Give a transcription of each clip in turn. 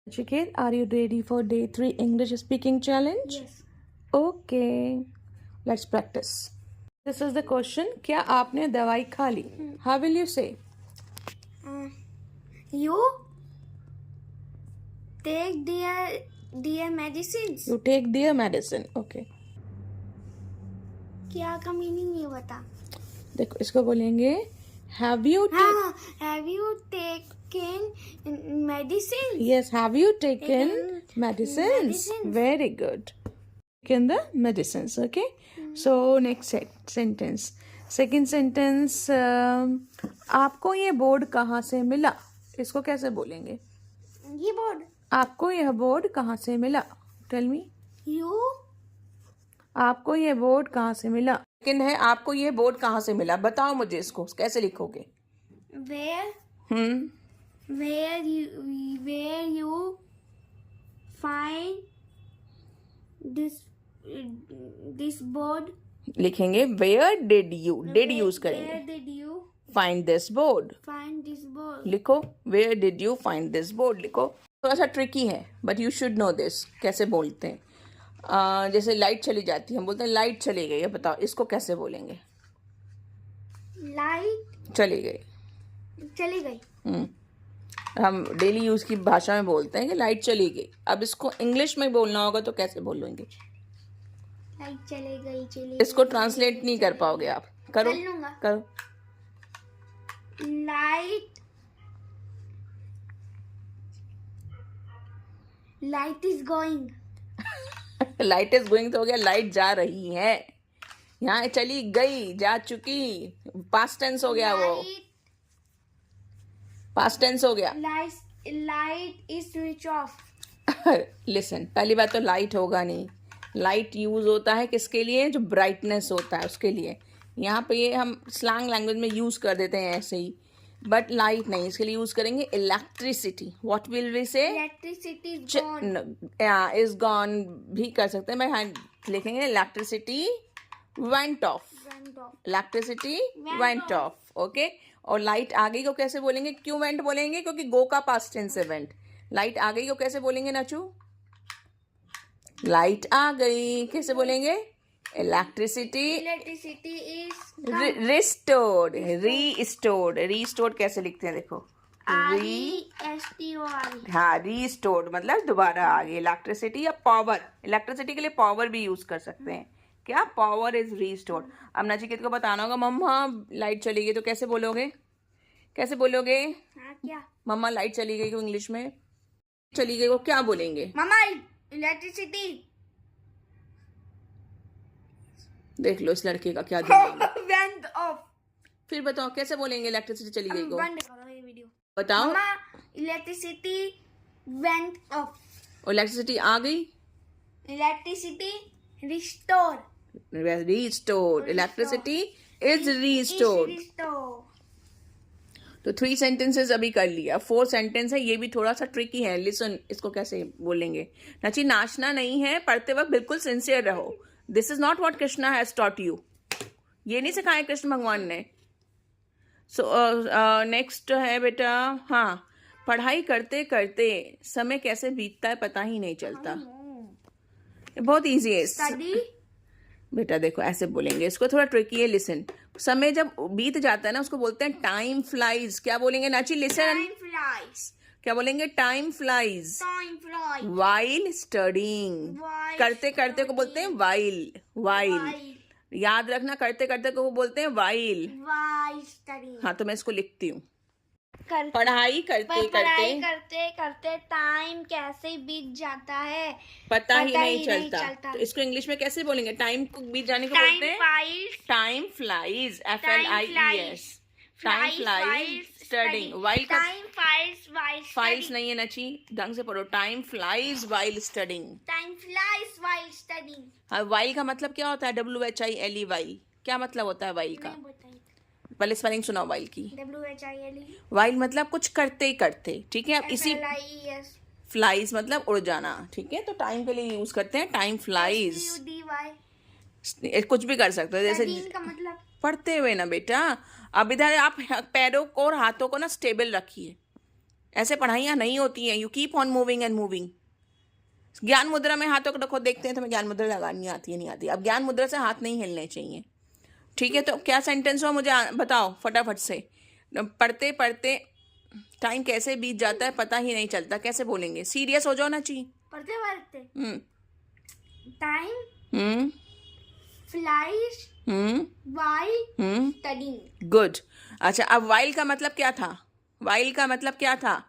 Chiket, are you ready for day 3 English speaking challenge? Yes. Okay, let's practice. This is the question. क्या आपने दवाई खा ली? How will you say? You take their medicines. You take their medicine. Okay. क्या का meaning ये बता. देखो इसको बोलेंगे Have you हाँ, have you taken medicine? Yes, have you taken medicines? medicines. Very good. Taken the medicines, okay? So next sentence. Second sentence, आपको ये बोर्ड कहाँ से मिला? इसको कैसे बोलेंगे? ये बोर्ड. आपको यह बोर्ड कहाँ से मिला? Tell me. You. आपको ये बोर्ड कहाँ से मिला? सेकंड है आपको ये बोर्ड कहाँ से मिला? बताओ मुझे इसको कैसे लिखोगे? Where you find this board. लिखेंगे Where did you? Did use करेंगे. Where did you Find this board. find this board? लिखो Where did you find this board? लिखो. थोड़ा सा ट्रिकी है but you should know this. कैसे बोलते हैं? जैसे लाइट चली जाती है हम बोलते हैं लाइट चली गई है. बताओ इसको कैसे बोलेंगे? लाइट चली गई. चली गई. हम डेली यूज की भाषा में बोलते हैं कि लाइट चली गई. अब इसको इंग्लिश में बोलना होगा तो कैसे बोलेंगे? लाइट चली गई. इसको ट्रांसलेट नहीं कर पाओगे आप. करो कर लूंगा. करो. Light is going. Light is going तो हो गया. लाइट जा रही है. यहाँ चली गई जा चुकी. पास्ट टेंस हो गया. वो पास्ट टेंस हो गया. Light is switch off. Listen, पहली बात तो लाइट होगा नहीं. लाइट यूज होता है किसके लिए? जो ब्राइटनेस होता है उसके लिए. यहाँ पे ये हम स्लैंग लैंग्वेज में यूज कर देते हैं ऐसे ही. बट लाइट नहीं, इसके लिए यूज करेंगे इलेक्ट्रिसिटी. व्हाट विल वी से? इलेक्ट्रिसिटी इज गॉन भी कर सकते हैं. मैं लिखेंगे electricity went of. Electricity went of. Okay. और लाइट आ गई को कैसे बोलेंगे? क्यों वेंट बोलेंगे? क्योंकि गो का पास्ट टेंस है वेंट. लाइट आ गई को कैसे बोलेंगे नाचू? लाइट आ गई कैसे बोलेंगे? Electricity is restored. रीस्टोर्ड कैसे लिखते हैं? देखो हाँ, रीस्टोर्ड मतलब दोबारा आ गई. इलेक्ट्रिसिटी या पावर. इलेक्ट्रिसिटी के लिए पावर भी यूज कर सकते हैं. क्या? Power is restored. अब नचिकेत को बताना होगा मम्मा लाइट चली गई तो कैसे बोलोगे? कैसे बोलोगे? क्या? मम्मा लाइट चली गई को इंग्लिश में चली गई को क्या बोलेंगे? मम्मा इलेक्ट्रिसिटी. देख लो इस लड़के का क्या दिमाग. Went of. फिर बताओ कैसे बोलेंगे इलेक्ट्रिसिटी चली गई को? बंद करो ये वीडियो. बताओ. मम्मा इलेक्ट्रिसिटी वेंट ऑफ. इलेक्ट्रिसिटी आ गई. Electricity restore. Restored. Electricity is restored. तो 3 सेंटेंसेस अभी कर लिया. 4 सेंटेंस है. ये भी थोड़ा सा ट्रिकी है. लिसन, इसको कैसे बोलेंगे? नची नाचना नहीं है. पढ़ते वक्त बिल्कुल सिंसियर रहो. This is not what Krishna has taught you. ये नहीं सिखाया कृष्ण भगवान ने. सो नेक्स्ट है बेटा. हाँ, पढ़ाई करते करते समय कैसे बीतता है पता ही नहीं चलता. बहुत ईजी है. स्टडी. बेटा देखो ऐसे बोलेंगे. इसको थोड़ा ट्रिकी है. लिसन, समय जब बीत जाता है ना उसको बोलते हैं टाइम फ्लाइज. क्या बोलेंगे नाची? लिसन. Time flies. क्या बोलेंगे? Time flies. Time flies. While studying. करते करते को बोलते हैं वाइल. याद रखना, करते करते को बोलते हैं वाइल. स्टडी. हाँ, तो मैं इसको लिखती हूँ. पढ़ाई पढ़ाई करते करते टाइम कैसे बीत जाता है पता ही नहीं चलता. तो इसको इंग्लिश में कैसे बोलेंगे? टाइम को बीत जाने को बोलते हैं time flies. FLIES. Time flies studying. While का फाइल्स नहीं है नची. ढंग से पढ़ो. Time flies while studying. हाँ, वाइल का मतलब क्या होता है? WHILE. वाइल क्या मतलब होता है वाइल का? पहले स्पेलिंग सुनाओ वाइल की. WHILE. वाइल मतलब कुछ करते करते. ठीक है. अब इसी फ्लाइज मतलब उड़ जाना. ठीक है. तो टाइम के लिए यूज करते हैं टाइम फ्लाइज. कुछ भी कर सकते हो. जैसे मतलब पढ़ते हुए ना बेटा. अब इधर आप पैरों को और हाथों को ना स्टेबल रखिए. ऐसे पढ़ाइयाँ नहीं होती हैं. You keep on moving and moving. ज्ञान मुद्रा में हाथों को रखो, देखते हैं तुम्हें ज्ञान मुद्रा लगानी आती है नहीं आती. अब ज्ञान मुद्रा से हाथ नहीं हिलने चाहिए. ठीक है, तो क्या सेंटेंस हुआ मुझे बताओ फटाफट से. पढ़ते पढ़ते टाइम कैसे बीत जाता है पता ही नहीं चलता. कैसे बोलेंगे? सीरियस हो जाओ ना ची. पढ़ते पढ़ते हम्म टाइम हम्म फ्लाइज वाइल स्टडीइंग. गुड. अच्छा, अब वाइल का मतलब क्या था? वाइल का मतलब क्या था?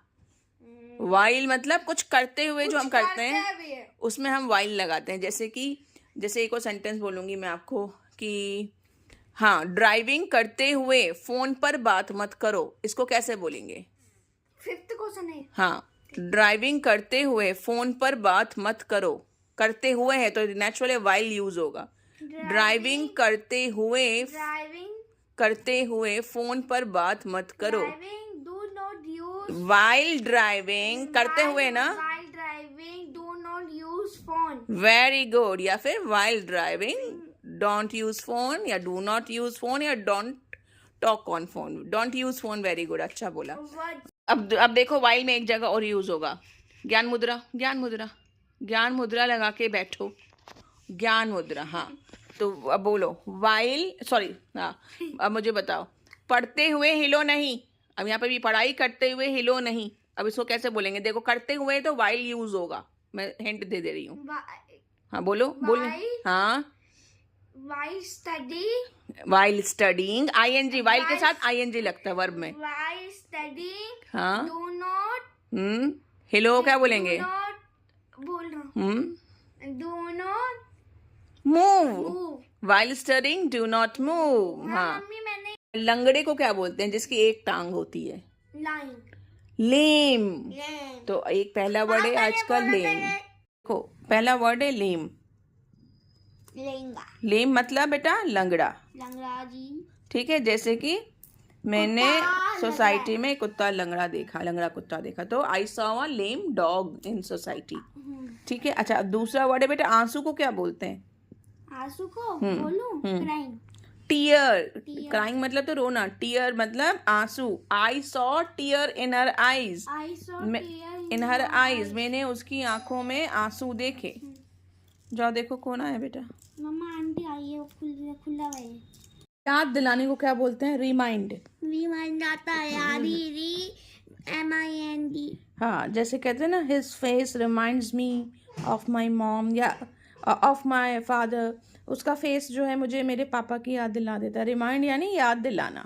वाइल मतलब कुछ करते हुए जो हम करते हैं उसमें हम वाइल लगाते हैं. जैसे एक और सेंटेंस बोलूंगी मैं आपको कि हाँ, ड्राइविंग करते हुए फोन पर बात मत करो. इसको कैसे बोलेंगे? फिफ्थ क्वेश्चन है. हाँ, ड्राइविंग करते हुए फोन पर बात मत करो. करते हुए है तो नेचुरली वाइल यूज होगा. ड्राइविंग करते हुए फोन पर बात मत करो. Driving do not use while driving करते हुए ना. While driving do not use phone. Very good. या फिर while driving don't use phone, या डू नॉट यूज फोन, या don't talk on phone. Don't use phone. Very good, अच्छा बोला. अब देखो वाइल में एक जगह और यूज होगा. ज्ञान मुद्रा. ज्ञान मुद्रा. ज्ञान मुद्रा लगा के बैठो. ज्ञान मुद्रा. हाँ, तो अब बोलो वाइल. सॉरी, हाँ, अब मुझे बताओ. पढ़ते हुए हिलो नहीं. अब यहाँ पे भी पढ़ाई करते हुए हिलो नहीं. अब इसको कैसे बोलेंगे? देखो, करते हुए तो वाइल यूज होगा. मैं हिंट दे रही हूँ. हाँ, बोलो बोलो. हाँ, while study. While studying. ING. While के साथ आईएनजी लगता है वर्ब में. वाइल स्टडीइंग हाँ. Do not. हिलो क्या बोलेंगे? बोल रहा हूँ. Do not move. While studying do not move. हाँ. मम्मी मैंने लंगड़े को क्या बोलते हैं जिसकी एक टांग होती है? लाइन. लेम. तो एक पहला वर्ड है आजकल लेम. देखो, पहला वर्ड है लेम. लेंगा. लेम मतलब बेटा लंगड़ा. लंगड़ा जी. ठीक है, जैसे कि मैंने कुत्ता सोसाइटी में कुत्ता लंगड़ा कुत्ता देखा. तो I saw a lame dog in society. ठीक है. अच्छा, अब दूसरा वर्ड है बेटा आंसू को क्या बोलते हैं? आंसू को बोलूं? क्राइंग. टीयर. क्राइंग मतलब तो रोना. टीयर मतलब आंसू. I saw tier in her eyes. I saw in her eyes. मैंने उसकी आंखों में आंसू देखे. जाओ देखो कौन आया बेटा. मम्मा आंटी आई है, वो खुला है. याद दिलाने को क्या बोलते हैं? रिमाइंड. रिमाइंड आता है यार. MIND. हाँ, जैसे कहते हैं ना, his face reminds me of my mom या ऑफ माई फादर. उसका फेस जो है मुझे मेरे पापा की याद दिला देता है. रिमाइंड यानी याद दिलाना.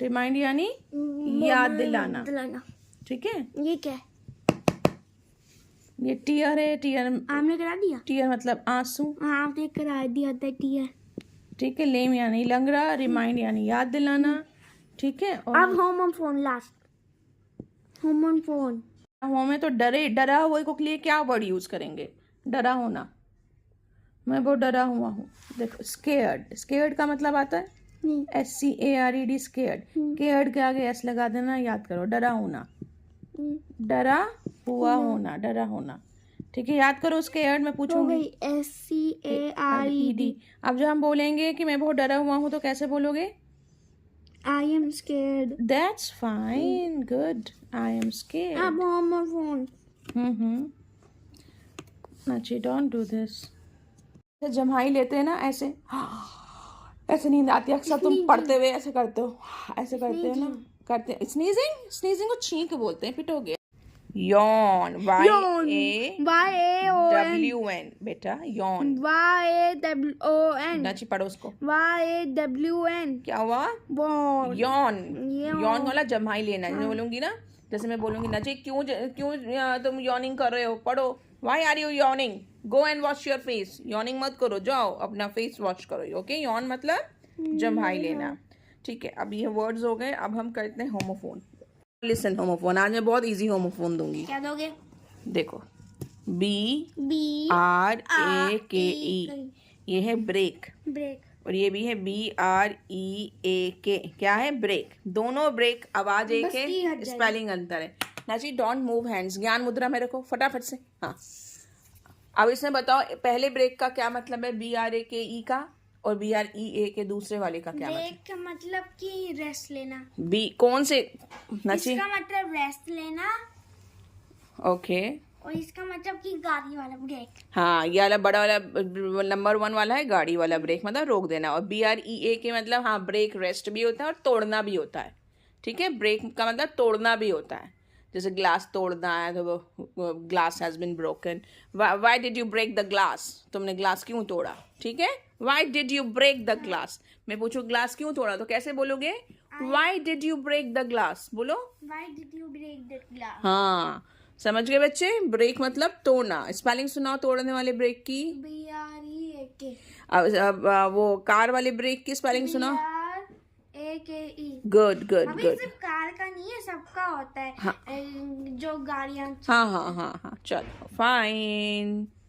रिमाइंड यानी याद दिलाना. ठीक है. ये क्या है? ये टीयर है. टीयर आपने करा दिया? टीयर मतलब आंसू. हाँ, आपने करा दिया था टीयर. ठीक है. लेम यानी लंगड़ा. रिमाइंड यानी याद दिलाना. ठीक है. और अब home on phone. Last home on phone. Home में तो डरा हुए को लिए क्या वर्ड यूज करेंगे? डरा होना. मैं बहुत डरा हुआ हूँ. देखो, स्केयर्ड. स्केयर्ड का मतलब आता है SCARED. स्केयर्ड. केयर्ड के आगे S लगा देना. याद करो, डरा होना. डरा हुआ होना. डरा होना. ठीक है, याद करो. स्केयर्ड में पूछूंगी. SCARED. अब जब हम बोलेंगे कि मैं बहुत डरा हुआ हूँ तो कैसे बोलोगे? I am scared. That's fine. Good. I am scared. अब होम ऑन फोन. नाची, don't do this. जम्हाई लेते हैं ना ऐसे. ऐसे नींद आती है अक्सर. तुम पढ़ते हुए ऐसे करते हो. ऐसे करते हो ना. करते. स्नीजिंग. स्नीजिंग को छींक बोलते हैं. पिटोगे. यॉन. YAWN. बेटा यॉन. YAWN. नाची, पढ़ो उसको. YAWN. क्या हुआ? यॉन. यॉन वाला जम्हाई लेना. मैं बोलूंगी ना, जैसे मैं बोलूंगी ना जी, क्यों तुम यॉर्निंग कर रहे हो? पढ़ो. Why are you yawning? Go and wash your face. Yawning मत करो. जाओ अपना फेस वॉश करो. ओके. यॉन मतलब जम्हाई लेना. ठीक है. अब ये वर्ड्स हो गए. अब हम करते हैं होमोफोन. Listen, homophone. आज मैं बहुत इजी होमोफोन दूंगी. क्या दोगे? देखो, BRAKE. ये है ब्रेक. ब्रेक. और ये भी है BREAK. क्या है? ब्रेक. दोनों ब्रेक आवाज एक है, स्पेलिंग अंतर है. नाची, डोंट मूव हैंड्स. ज्ञान मुद्रा में रखो फटाफट से. हाँ, अब इसमें बताओ पहले ब्रेक का क्या मतलब है? BRAKE का. और BREA के दूसरे वाले का क्या मतलब? ब्रेक का मतलब कि रेस्ट लेना। बी कौन से नची? इसका मतलब रेस्ट लेना ओके और इसका मतलब कि गाड़ी वाला ब्रेक। हाँ, ये वाला बड़ा वाला नंबर 1 वाला है गाड़ी वाला ब्रेक, मतलब रोक देना। और BREA के मतलब हाँ ब्रेक रेस्ट भी होता है और तोड़ना भी होता है। ठीक है, ब्रेक का मतलब तोड़ना भी होता है, जैसे ग्लास तोड़ना है तो glass has been broken. Why did you break the glass? तुमने ग्लास क्यों तोड़ा? ठीक है, why did you break the glass. मैं पूछूं ग्लास क्यों तोड़ा तो कैसे बोलोगे? Why did you break the glass, बोलो। Why did you break the glass? हाँ, समझ गए बच्चे? ब्रेक मतलब तोड़ना। स्पेलिंग सुनाओ तोड़ने वाले ब्रेक की। BREAK। अब वो कार वाले ब्रेक की स्पेलिंग सुनाओ। BRAKE। गुड गुड अभी गुड। सिर्फ कार का नहीं है, सबका होता है। हाँ। जो गाड़ियां हाँ हाँ हाँ हाँ, चलो फाइन।